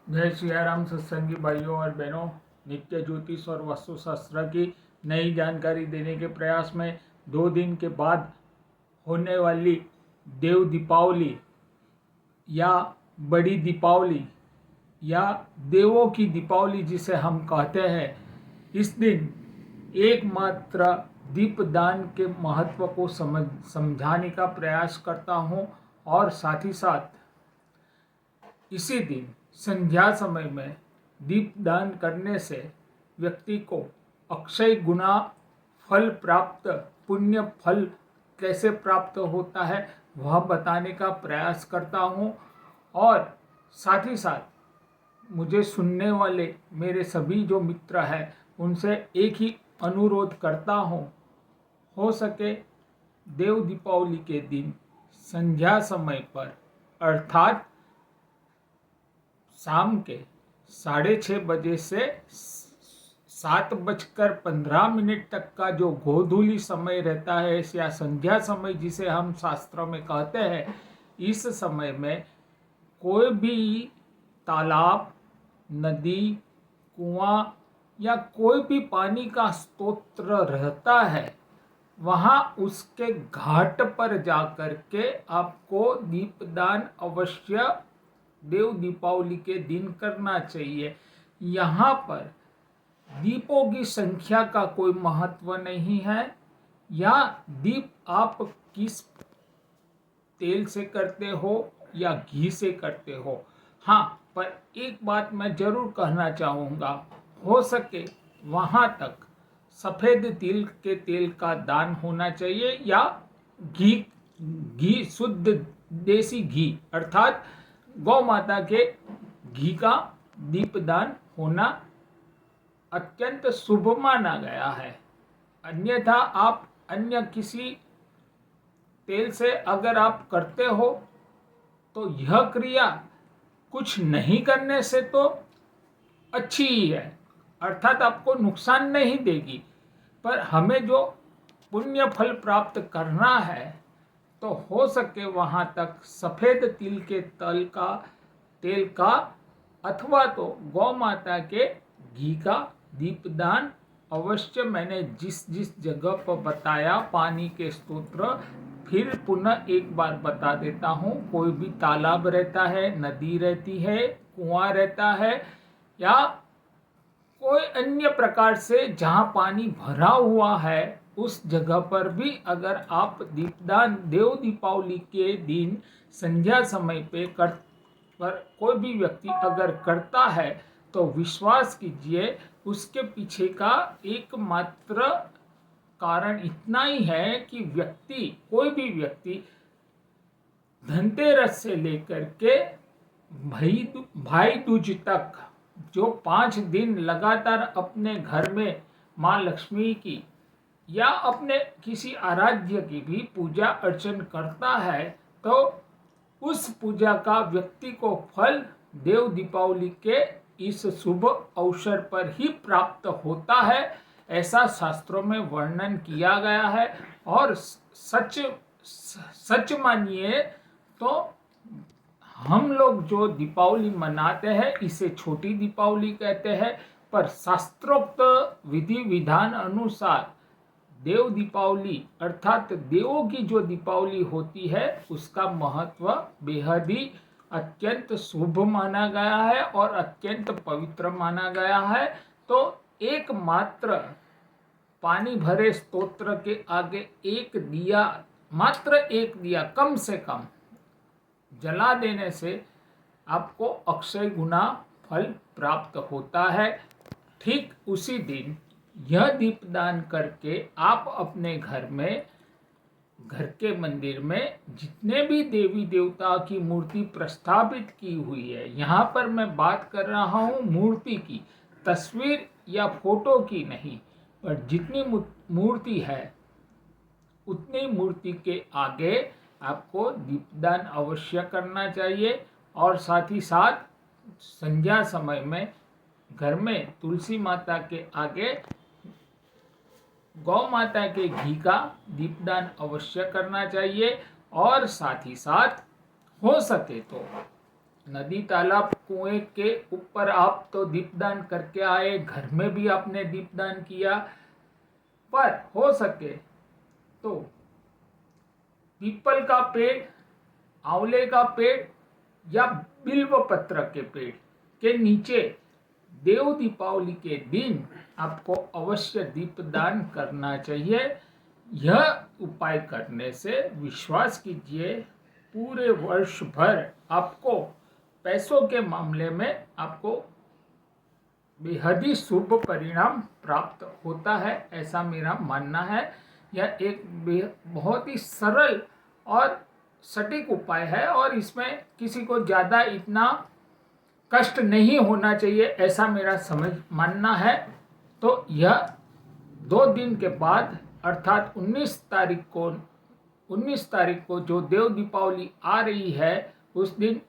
जय सिया राम सत्संगी भाइयों और बहनों। नित्य ज्योतिष और वास्तुशास्त्र की नई जानकारी देने के प्रयास में 2 दिन के बाद होने वाली देव दीपावली या बड़ी दीपावली या देवों की दीपावली जिसे हम कहते हैं, इस दिन एकमात्र दीपदान के महत्व को समझाने का प्रयास करता हूँ। और साथ ही साथ इसी दिन संध्या समय में दीपदान करने से व्यक्ति को अक्षय गुना फल प्राप्त, पुण्य फल कैसे प्राप्त होता है वह बताने का प्रयास करता हूँ। और साथ ही साथ मुझे सुनने वाले मेरे सभी जो मित्र हैं उनसे एक ही अनुरोध करता हूँ, हो सके देव दीपावली के दिन संध्या समय पर अर्थात शाम के 6:30 बजे से 7:15 तक का जो गोधूली समय रहता है या संध्या समय जिसे हम शास्त्रों में कहते हैं, इस समय में कोई भी तालाब, नदी, कुआं या कोई भी पानी का स्रोत रहता है, वहाँ उसके घाट पर जाकर के आपको दीपदान अवश्य देव दीपावली के दिन करना चाहिए। यहाँ पर दीपों की संख्या का कोई महत्व नहीं है या दीप आप किस तेल से करते हो या घी से करते हो। हाँ, पर एक बात मैं जरूर कहना चाहूँगा, हो सके वहाँ तक सफ़ेद तिल के तेल का दान होना चाहिए या घी शुद्ध देसी घी अर्थात गौ माता के घी का दीपदान होना अत्यंत शुभ माना गया है। अन्यथा आप अन्य किसी तेल से अगर आप करते हो तो यह क्रिया कुछ नहीं करने से तो अच्छी ही है, अर्थात आपको नुकसान नहीं देगी। पर हमें जो पुण्य फल प्राप्त करना है तो हो सके वहाँ तक सफ़ेद तिल के तेल का अथवा तो गौ माता के घी का दीपदान अवश्य। मैंने जिस जिस जगह पर बताया पानी के स्तोत्र, फिर पुनः एक बार बता देता हूँ। कोई भी तालाब रहता है, नदी रहती है, कुआं रहता है या कोई अन्य प्रकार से जहाँ पानी भरा हुआ है, उस जगह पर भी अगर आप दीपदान देव दीपावली के दिन संध्या समय पे पर कोई भी व्यक्ति अगर करता है तो विश्वास कीजिए उसके पीछे का एकमात्र कारण इतना ही है कि कोई भी व्यक्ति धनतेरस से लेकर के भाई दूज तक जो 5 दिन लगातार अपने घर में माँ लक्ष्मी की या अपने किसी आराध्य की भी पूजा अर्चन करता है, तो उस पूजा का व्यक्ति को फल देव दीपावली के इस शुभ अवसर पर ही प्राप्त होता है। ऐसा शास्त्रों में वर्णन किया गया है। और सच मानिए तो हम लोग जो दीपावली मनाते हैं इसे छोटी दीपावली कहते हैं, पर शास्त्रोक्त विधि विधान अनुसार देव दीपावली अर्थात देवों की जो दीपावली होती है उसका महत्व बेहद ही अत्यंत शुभ माना गया है और अत्यंत पवित्र माना गया है। तो एकमात्र पानी भरे स्तोत्र के आगे मात्र एक दिया कम से कम जला देने से आपको अक्षय गुना फल प्राप्त होता है। ठीक उसी दिन यह दीपदान करके आप अपने घर के मंदिर में जितने भी देवी देवता की मूर्ति प्रस्थापित की हुई है, यहाँ पर मैं बात कर रहा हूँ मूर्ति की, तस्वीर या फोटो की नहीं, पर जितनी मूर्ति है उतनी मूर्ति के आगे आपको दीपदान अवश्य करना चाहिए। और साथ ही साथ संध्या समय में घर में तुलसी माता के आगे गौ माता के घी का दीपदान अवश्य करना चाहिए। और साथ ही साथ हो सके तो नदी तालाब कुएं के ऊपर आप तो दीपदान करके आए, घर में भी आपने दीपदान किया, पर हो सके तो पीपल का पेड़, आंवले का पेड़ या बिल्व पत्र के पेड़ के नीचे देव दीपावली के दिन आपको अवश्य दीपदान करना चाहिए। यह उपाय करने से विश्वास कीजिए पूरे वर्ष भर आपको पैसों के मामले में आपको बेहद ही शुभ परिणाम प्राप्त होता है, ऐसा मेरा मानना है। यह एक बहुत ही सरल और सटीक उपाय है और इसमें किसी को ज़्यादा इतना कष्ट नहीं होना चाहिए, ऐसा मेरा मानना है। तो यह 2 दिन के बाद अर्थात 19 तारीख को जो देव दीपावली आ रही है, उस दिन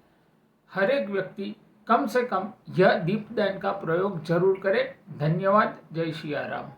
हर एक व्यक्ति कम से कम यह दीपदान का प्रयोग जरूर करे। धन्यवाद। जय सिया राम।